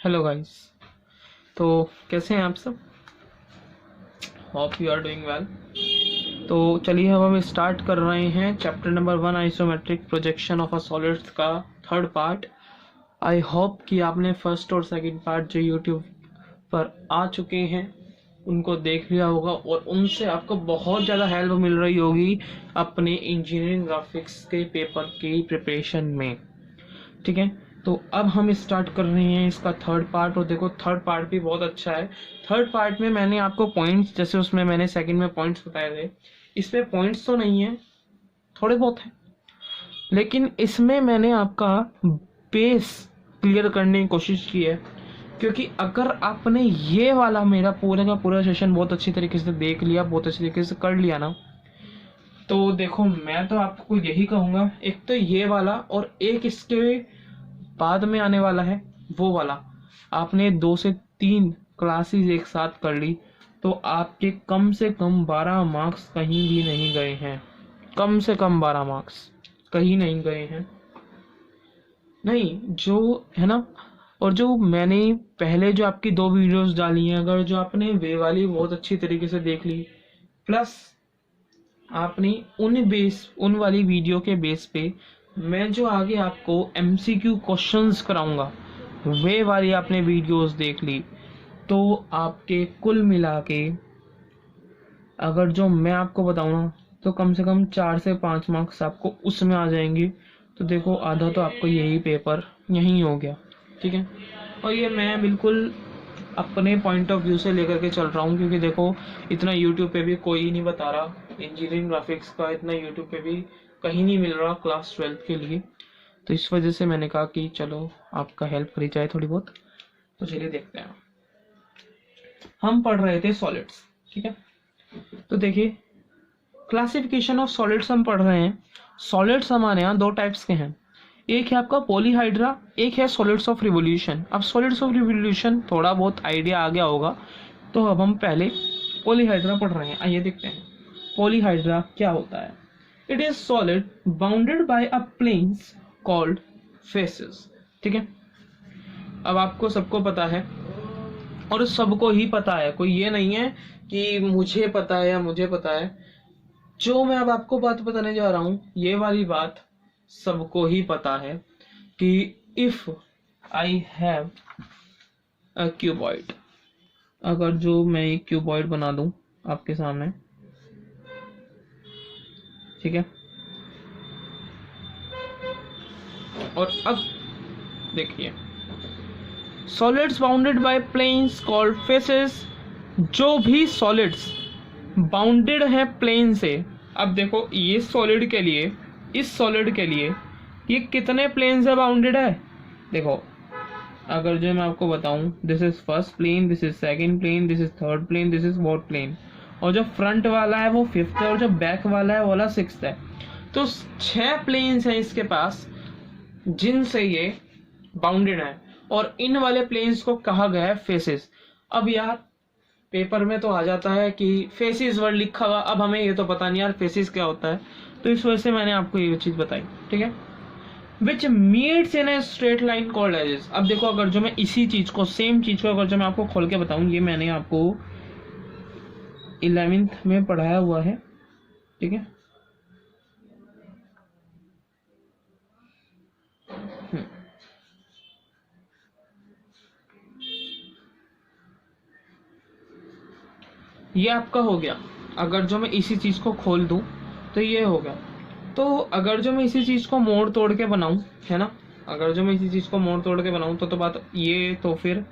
Hello guys. तो कैसे हैं आप सब? Hope you are doing well. तो चलिए अब हम स्टार्ट कर रहे हैं chapter number 1 isometric projection of a solids का थर्ड पार्ट। आई होप कि आपने फर्स्ट और सेकंड पार्ट जो यूट्यूब पर आ चुके हैं उनको देख लिया होगा और उनसे आपको बहुत ज़्यादा हेल्प मिल रही होगी अपने इंजीनियरिंग ग्राफिक्स के पेपर की प्रिपरेशन में। ठीक है, तो अब हम स्टार्ट कर रहे हैं इसका थर्ड पार्ट। और देखो थर्ड पार्ट भी बहुत अच्छा है। थर्ड पार्ट में मैंने आपको पॉइंट्स, जैसे उसमें मैंने सेकंड में पॉइंट्स बताए थे, इसमें पॉइंट्स तो नहीं है, थोड़े बहुत हैं, लेकिन इसमें मैंने आपका बेस क्लियर करने की कोशिश की है। क्योंकि अगर आपने ये वाला मेरा पूरे का पूरा सेशन बहुत अच्छी तरीके से देख लिया, बहुत अच्छी तरीके से कर लिया ना, तो देखो मैं तो आपको यही कहूँगा, एक तो ये वाला और एक इसके बाद में आने वाला है वो वाला, आपने 2 से 3 क्लासेस एक साथ कर ली तो आपके कम से कम 12 मार्क्स कहीं भी नहीं गए हैं। कम से कम 12 मार्क्स कहीं नहीं गए हैं, नहीं जो है ना। और जो मैंने पहले जो आपकी 2 वीडियोस डाली हैं, अगर जो आपने वे वाली बहुत अच्छी तरीके से देख ली, प्लस आपने उन वाली वीडियो के बेस पे मैं जो आगे आपको MCQ क्वेश्चंस कराऊंगा वे वाली आपने वीडियोस देख ली, तो आपके कुल मिला के अगर जो मैं आपको बताऊँ ना, तो कम से कम 4 से 5 मार्क्स आपको उसमें आ जाएंगे। तो देखो आधा तो आपको यही पेपर यहीं हो गया। ठीक है, और ये मैं बिल्कुल अपने पॉइंट ऑफ व्यू से लेकर के चल रहा हूँ, क्योंकि देखो इतना यूट्यूब पे भी कोई नहीं बता रहा, इंजीनियरिंग ग्राफिक्स का इतना यूट्यूब पे भी कहीं नहीं मिल रहा क्लास 12 के लिए। तो इस वजह से मैंने कहा कि चलो आपका हेल्प करी जाए थोड़ी बहुत। तो चलिए देखते हैं। हम पढ़ रहे थे सॉलिड्स, ठीक है। तो देखिए क्लासिफिकेशन ऑफ सॉलिड्स हम पढ़ रहे हैं। सॉलिड्स हमारे यहाँ 2 टाइप्स के हैं, एक है आपका पॉलीहाइड्रा, एक है सॉलिड्स ऑफ रिवोल्यूशन। अब सॉलिड्स ऑफ रिवोल्यूशन थोड़ा बहुत आइडिया आ गया होगा, तो अब हम पहले पॉलीहाइड्रा पढ़ रहे हैं। आइए देखते हैं पॉलीहाइड्रा क्या होता है। It is solid bounded by a planes called faces. ठीक है, अब आपको सबको पता है और सबको ही पता है, कोई ये नहीं है कि मुझे पता है या मुझे पता है। जो मैं अब आपको बात बताने जा रहा हूं ये वाली बात सबको ही पता है कि if I have a cuboid, अगर जो मैं एक क्यूबॉइड बना दूं आपके सामने, ठीक है, और अब देखिए solids bounded by planes called faces. जो भी सॉलिड्स बाउंडेड है प्लेन से, अब देखो ये सॉलिड के लिए, इस सॉलिड के लिए ये कितने प्लेन से बाउंडेड है। देखो अगर जो मैं आपको बताऊं, this is first plane, this is second plane, this is third plane, this is fourth plane, और जो फ्रंट वाला है वो 5th है और जो बैक वाला है वो वाला 6th है। तो 6 प्लेन्स हैं इसके पास जिनसे ये बाउंडेड है, और इन वाले प्लेन्स को कहा गया है फेसेस। अब यार पेपर में तो आ जाता है कि फेसिस वर्ड लिखा हुआ, अब हमें ये तो पता नहीं यार फेसिस क्या होता है, तो इस वजह से मैंने आपको ये चीज बताई। ठीक है, which meets in a straight line called edges. अब देखो अगर जो मैं इसी चीज को, सेम चीज को अगर जो मैं आपको खोल के बताऊं, ये मैंने आपको 11th में पढ़ाया हुआ है। ठीक है, ये आपका हो गया। अगर जो मैं इसी चीज को खोल दूं तो ये हो गया। तो अगर जो मैं इसी चीज को मोड़ तोड़ के बनाऊं, है ना, अगर जो मैं इसी चीज को मोड़ तोड़ के बनाऊं तो बात ये, तो फिर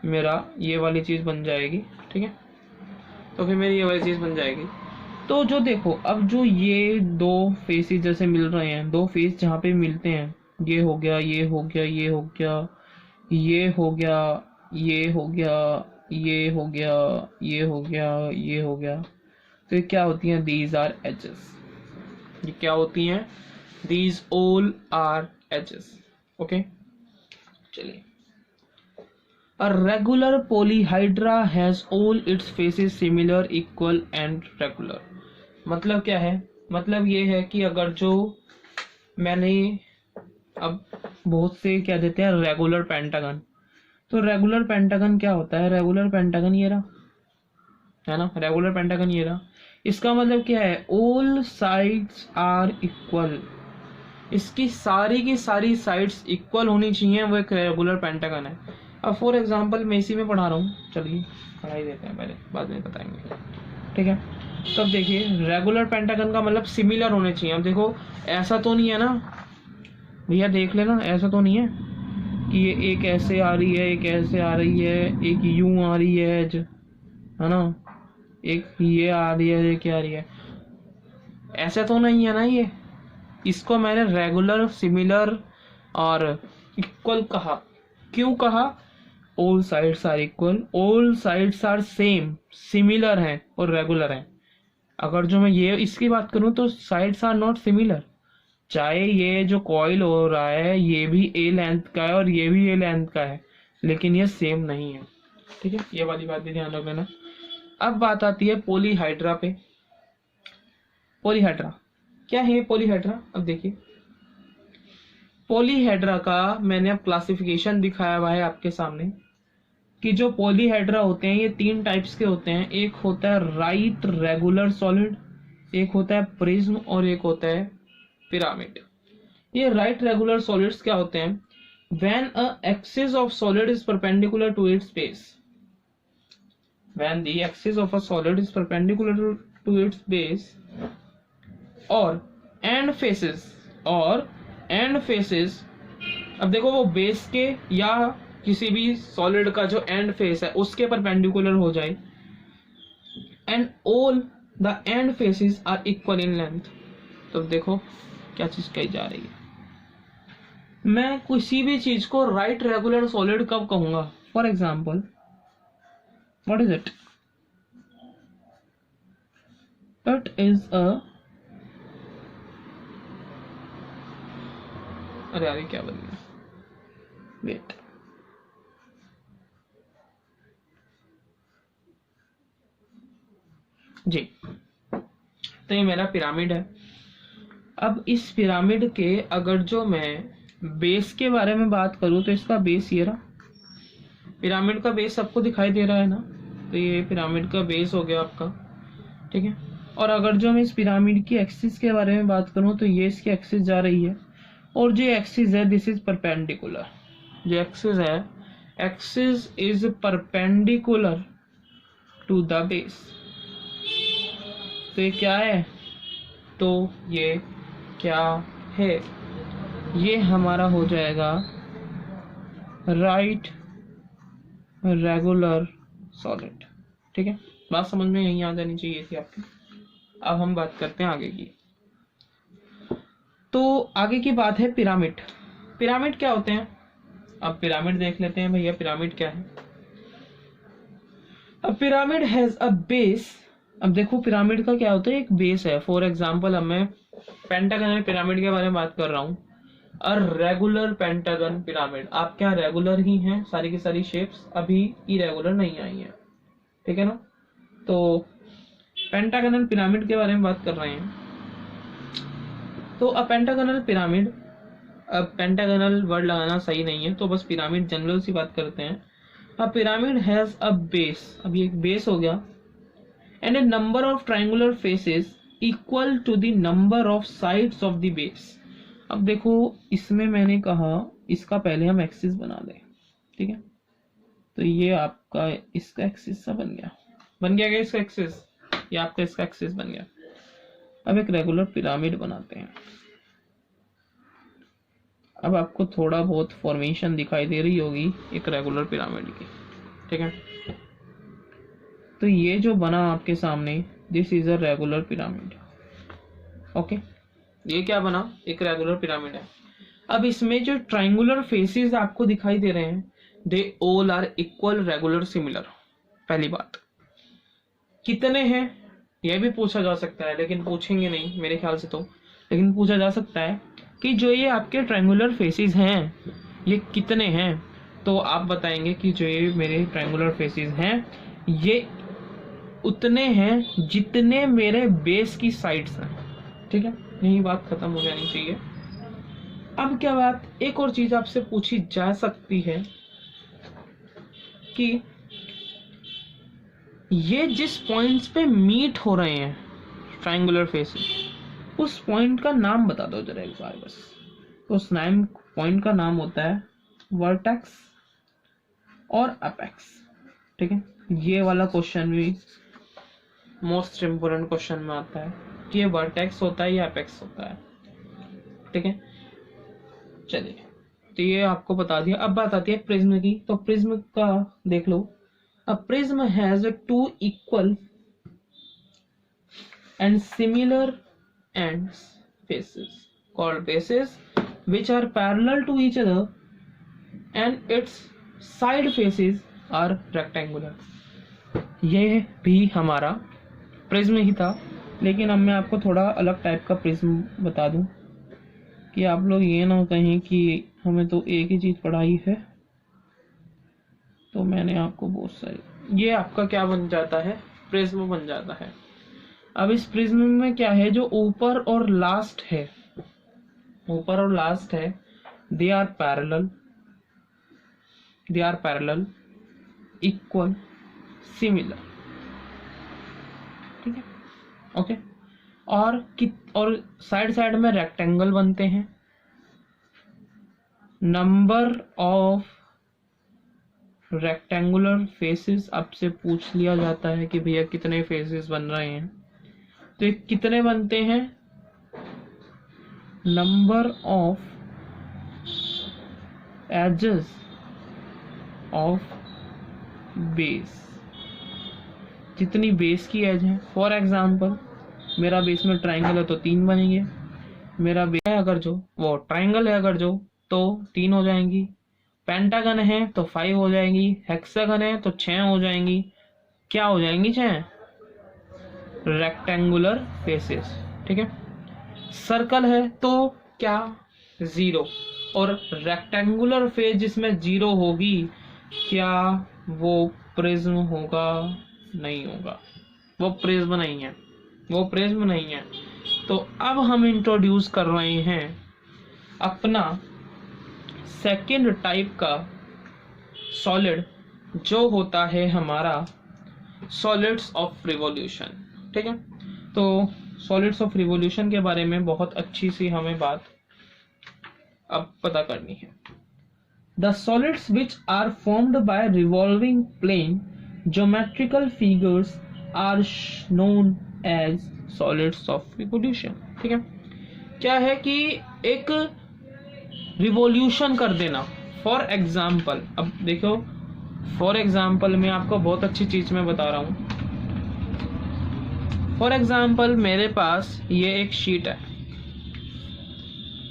मेरा ये वाली चीज बन जाएगी। ठीक है, तो फिर मेरी ये वाली चीज बन जाएगी। तो जो देखो अब जो ये 2 फेसेस जैसे मिल रहे हैं, 2 फेस जहाँ पे मिलते हैं, ये हो गया, ये हो गया, ये हो गया, ये हो गया, ये हो गया, ये हो गया, ये हो गया, ये हो गया, तो ये क्या होती हैं? These are edges. ये क्या होती हैं? These all are edges. Okay, चलिए। A regular polyhedra has all its faces similar, equal and regular। मतलब क्या है? मतलब ये है कि अगर जो मैंने अब बहुत से क्या देते हैं रेगुलर पेंटागन, तो रेगुलर पेंटागन क्या होता है? रेगुलर पेंटागन ये रहा, है ना, रेगुलर पेंटागन ये रहा। इसका मतलब क्या है? ऑल साइड्स आर इक्वल, इसकी सारी की सारी साइड्स इक्वल होनी चाहिए, वो एक रेगुलर पेंटागन है। अब फॉर एग्जांपल मैं इसी में पढ़ा रहा हूँ, चलिए पढ़ा ही देते हैं पहले, बाद में बताएंगे, ठीक है। तो अब देखिए रेगुलर पेंटागन का मतलब सिमिलर होने चाहिए। अब देखो ऐसा तो नहीं है ना भैया, देख लेना, ऐसा तो नहीं है कि ये एक ऐसे आ रही है, एक ऐसे आ रही है, एक यूं आ रही है एज, है ना, एक ये आ रही है, ये क्या आ रही है, ऐसा तो नहीं है ना ये। इसको मैंने रेगुलर, सिमिलर और इक्वल कहा। क्यों कहा? All sides are equal, all sides are same, similar है और रेगुलर है। अगर जो मैं ये इसकी बात करूं तो साइड्स आर नॉट सिमिलर, चाहे ये जो कॉइल हो रहा है ये भी ए लेंथ का है और ये भी ए लेंथ का है, लेकिन ये सेम नहीं है, ठीक है, ये वाली बात भी ध्यान रख लेना। अब बात आती है पॉलीहाइड्रा पे। पॉलीहाइड्रा क्या है? पॉलीहाइड्रा, अब देखिए पॉलीहाइड्रा का मैंने अब क्लासिफिकेशन दिखाया हुआ है आपके सामने कि जो पॉलीहाइड्रा होते हैं ये 3 टाइप्स के होते हैं। एक होता है राइट रेगुलर सॉलिड, एक होता है प्रिज्म और एक होता है पिरामिड। ये राइट रेगुलर सॉलिड्स क्या होते हैं? When a axis of solid is perpendicular to its base, when the axis of a solid is perpendicular to its base और एंड फेसेस, और एंड फेसेस, अब देखो वो बेस के या किसी भी सॉलिड का जो एंड फेस है उसके परपेंडिकुलर हो जाए, and all the end faces are equal in length. तो देखो क्या चीज कही जा रही है, मैं किसी भी चीज को राइट रेगुलर सॉलिड कब कहूंगा? For example what is it? It is a, अरे यार क्या बन गया, वेट, जी, तो ये मेरा पिरामिड है। अब इस पिरामिड के अगर जो मैं बेस के बारे में बात करूं तो इसका बेस ये रहा, पिरामिड का बेस सबको दिखाई दे रहा है ना, तो ये पिरामिड का बेस हो गया आपका, ठीक है। और अगर जो मैं इस पिरामिड की एक्सिस के बारे में बात करूं तो ये इसकी एक्सिस जा रही है, और जो एक्सिस है दिस इज परपेंडिकुलर, जो एक्सिस है, axis is perpendicular to the base. तो ये क्या है? तो ये क्या है? ये हमारा हो जाएगा राइट रेगुलर सॉलिड, ठीक है। बात समझ में यहीं आ जानी चाहिए थी आपकी। अब हम बात करते हैं आगे की। तो आगे की बात है पिरामिड। पिरामिड क्या होते हैं? अब पिरामिड देख लेते हैं भैया, पिरामिड क्या है। अब पिरामिड हैज अ बेस। अब देखो पिरामिड का क्या होता है, एक बेस है। फॉर एग्जाम्पल अब मैं पेंटागन पिरामिड के बारे में बात कर रहा हूँ, अ रेगुलर पेंटागन पिरामिड। आप क्या रेगुलर ही हैं, सारी की सारी शेप्स अभी इरेगुलर नहीं आई है, ठीक है ना। तो पेंटागनल पिरामिड के बारे में बात कर रहे हैं। तो अ पेंटागनल पिरामिड, अब पेंटागनल वर्ड लगाना सही नहीं है तो बस पिरामिड जनरल सी बात करते हैं। A pyramid has a base, अब ये एक बेस हो गया, and a number of triangular faces equal to the number of sides of the base. अब देखो इसमें मैंने कहा इसका पहले हम एक्सिस बना दें, ठीक है। तो ये आपका इसका एक्सिस सा बन गया क्या इसका एक्सिस, ये आपका इसका एक्सिस बन गया। अब एक रेगुलर पिरामिड बनाते हैं। अब आपको थोड़ा बहुत फॉर्मेशन दिखाई दे रही होगी एक रेगुलर पिरामिड की, ठीक है। तो ये जो बना आपके सामने, this is a regular pyramid, okay. ये क्या बना, एक रेगुलर पिरामिड है। अब इसमें जो ट्राइंगुलर फेसेस आपको दिखाई दे रहे हैं, they all are equal regular similar. पहली बात, कितने हैं यह भी पूछा जा सकता है, लेकिन पूछेंगे नहीं मेरे ख्याल से तो, लेकिन पूछा जा सकता है कि जो ये आपके ट्रायंगुलर फेसेस हैं ये कितने हैं। तो आप बताएंगे कि जो ये मेरे ट्रायंगुलर फेसेस हैं ये उतने हैं जितने मेरे बेस की साइड्स हैं, ठीक है। यही बात खत्म हो जानी चाहिए। अब क्या बात, एक और चीज आपसे पूछी जा सकती है कि ये जिस पॉइंट्स पे मीट हो रहे हैं ट्रायंगुलर फेसेस, उस पॉइंट का नाम बता दो जरा एक बार बस। उस नाम पॉइंट का नाम होता है वर्टेक्स और अपेक्स। ठीक है, ये वाला क्वेश्चन भी मोस्ट इम्पोर्टेंट क्वेश्चन में आता है कि ये वर्टेक्स होता है या अपेक्स होता है। ठीक है, चलिए, तो ये आपको बता दिया। अब बात आती है प्रिज्म की। तो प्रिज्म का देख लो। A prism has two equal and similar ends faces called bases which are parallel to each other and its side faces are rectangular। यह भी हमारा प्रिज्म ही था, लेकिन अब मैं आपको थोड़ा अलग टाइप का प्रिज्म बता दूं कि आप लोग ये ना कहें कि हमें तो एक ही चीज पढ़ाई है। तो मैंने आपको बहुत सारी, ये आपका क्या बन जाता है, प्रिज्म बन जाता है। अब इस प्रिज्म में क्या है, जो ऊपर और लास्ट है, ऊपर और लास्ट है, they are parallel, equal, similar. ठीक है, ओके। और साइड साइड में रेक्टेंगल बनते हैं। नंबर ऑफ रेक्टेंगुलर फेसेस आपसे पूछ लिया जाता है कि भैया कितने फेसेस बन रहे हैं, तो ये कितने बनते हैं, number of edges of base, जितनी बेस की एज है। फॉर एग्जांपल मेरा बेस में ट्राइंगल है तो 3 बनेंगे, मेरा बेस है अगर जो वो ट्राइंगल है अगर जो तो 3 हो जाएंगी, पेंटागन है तो 5 हो जाएंगी, हेक्सागन है तो 6 हो जाएंगी। क्या हो जाएंगी, 6 रेक्टेंगुलर फेसेस। ठीक है, सर्कल है तो क्या, 0। और रेक्टेंगुलर फेस जिसमें 0 होगी, क्या वो प्रिज्म होगा, नहीं होगा, वो प्रिज्म नहीं है, वो प्रिज्म नहीं है। तो अब हम इंट्रोड्यूस कर रहे हैं अपना सेकेंड टाइप का सॉलिड, जो होता है हमारा सॉलिड्स ऑफ रिवॉल्यूशन। ठीक है, तो सॉलिड्स ऑफ रिवॉल्यूशन के बारे में बहुत अच्छी सी हमें बात अब पता करनी है। The solids which are formed by revolving plane geometrical figures are known as solids of revolution. ठीक है, क्या है कि एक रिवॉल्यूशन कर देना। फॉर एग्जाम्पल, अब देखो, फॉर एग्जाम्पल मैं आपको बहुत अच्छी चीज में बता रहा हूं। फॉर एग्जाम्पल मेरे पास ये एक शीट है,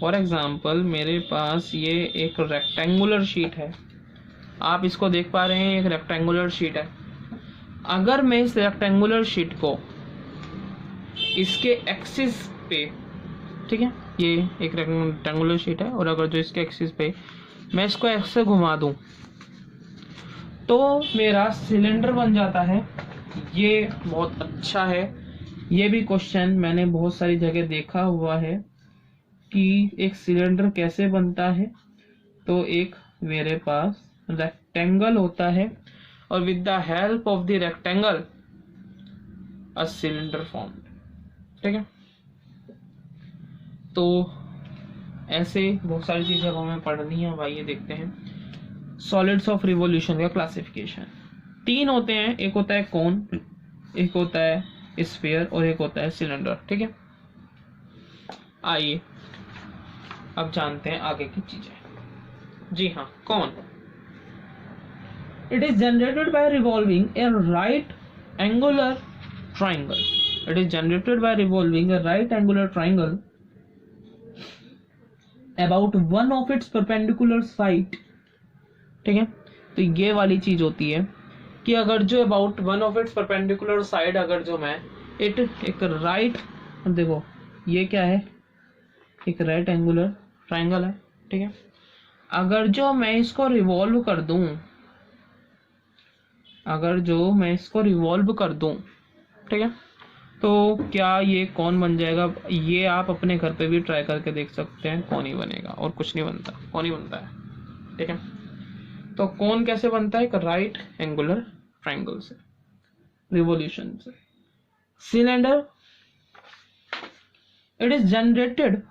फॉर एग्जाम्पल मेरे पास ये एक रेक्टेंगुलर शीट है, आप इसको देख पा रहे हैं, एक रेक्टेंगुलर शीट है। अगर मैं इस रेक्टेंगुलर शीट को इसके एक्सिस पे, ठीक है, ये एक रेक्टेंगुलर शीट है, और अगर जो इसके एक्सिस पे मैं इसको ऐसे घुमा दूं तो मेरा सिलेंडर बन जाता है। ये बहुत अच्छा है, ये भी क्वेश्चन मैंने बहुत सारी जगह देखा हुआ है कि एक सिलेंडर कैसे बनता है। तो एक मेरे पास रेक्टेंगल होता है और with the help of the rectangle a cylinder formed. ठीक है, तो ऐसे बहुत सारी चीजें हमें पढ़नी है भाई। ये देखते हैं सॉलिड्स ऑफ रिवॉल्यूशन का क्लासिफिकेशन। 3 होते हैं, एक होता है कोन, एक होता है स्फीयर और एक होता है सिलेंडर। ठीक है, आइए अब जानते हैं आगे की चीजें। जी हाँ, कौन, it is generated by revolving A right angular triangle. It is generated by revolving A right angular triangle about one of its perpendicular side. ठीक है, तो ये वाली चीज होती है कि अगर जो about one of its perpendicular side, अगर जो मैं इट एक राइट, देखो ये क्या है, एक राइट एंगुलर ट्राइंगल है। ठीक है, अगर जो मैं इसको रिवॉल्व कर दूं, अगर जो मैं इसको रिवॉल्व कर दूं, ठीक है, तो क्या ये कौन बन जाएगा। ये आप अपने घर पे भी ट्राई करके देख सकते हैं, कौन ही बनेगा और कुछ नहीं बनता, कौन ही बनता है। ठीक है, तो कोन कैसे बनता है? एक राइट एंगुलर ट्रायंगल से, रिवोल्यूशन से। Cylinder, it is generated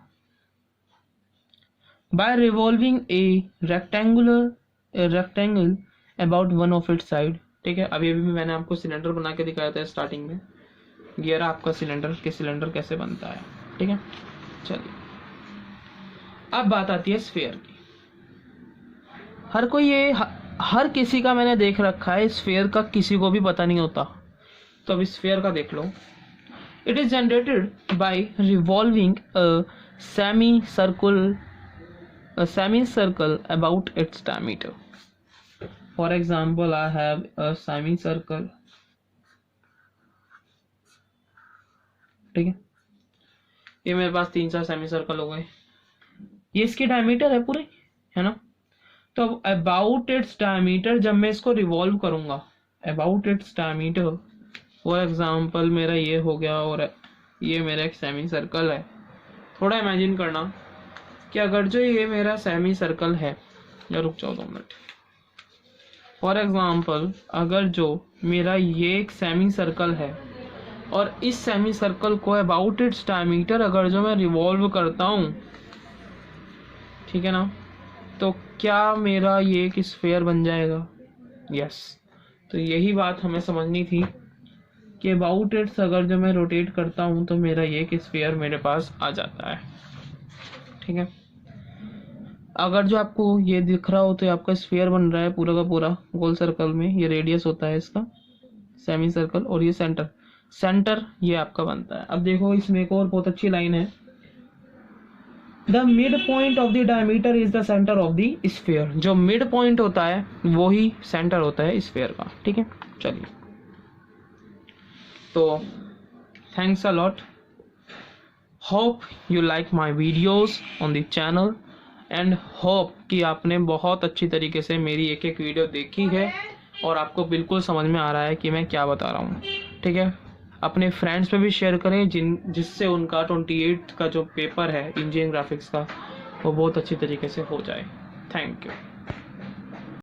by revolving a rectangle about one of its side. ठीक है, अभी मैंने आपको सिलेंडर बना के दिखाया था स्टार्टिंग में। ये रहा आपका सिलेंडर, कि सिलेंडर कैसे बनता है। ठीक है, चलिए अब बात आती है स्फीयर की। हर किसी का मैंने देख रखा है, स्फीयर का किसी को भी पता नहीं होता। तो अब स्फीयर का देख लो। It is generated by revolving a semi circle about its diameter. For example, I have a semicircle. ठीक है, ये मेरे पास 3-4 सेमी सर्कल हो गए। ये इसकी डायमीटर है पूरे, है ना। तो अब अबाउट इट्स डायमीटर, जब मैं इसको रिवॉल्व करूंगा, about its diameter, for example मेरा ये हो गया और ये मेरा एक सेमी सर्कल है। थोड़ा इमेजिन करना कि अगर जो ये मेरा सेमी सर्कल है, या रुक जाओ 2 मिनट। फॉर एग्जाम्पल अगर जो मेरा ये एक सेमी सर्कल है और इस सेमी सर्कल को अबाउट इट्स डायमीटर अगर जो मैं रिवॉल्व करता हूँ, ठीक है ना, तो क्या मेरा ये एक स्फीयर बन जाएगा? यस। तो यही बात हमें समझनी थी कि अबाउट इट्स अगर जो मैं रोटेट करता हूँ तो मेरा ये एक स्फीयर मेरे पास आ जाता है। ठीक है, अगर जो आपको ये दिख रहा हो तो आपका स्फीयर बन रहा है पूरा का पूरा गोल सर्कल में। ये रेडियस होता है इसका, सेमी सर्कल, और ये सेंटर ये आपका बनता है। अब देखो इसमें एक और बहुत अच्छी लाइन है, the mid point of the diameter is the centre of the sphere. जो मिड पॉइंट होता है वो ही सेंटर होता है स्फीयर का। ठीक है, चलिए, तो thanks a lot, hope you like my videos on the channel and hope कि आपने बहुत अच्छी तरीके से मेरी एक एक वीडियो देखी है और आपको बिल्कुल समझ में आ रहा है कि मैं क्या बता रहा हूँ। ठीक है, अपने फ्रेंड्स पे भी शेयर करें जिससे उनका 28 का जो पेपर है इंजीनियरिंग ग्राफिक्स का वो बहुत अच्छी तरीके से हो जाए। Thank you.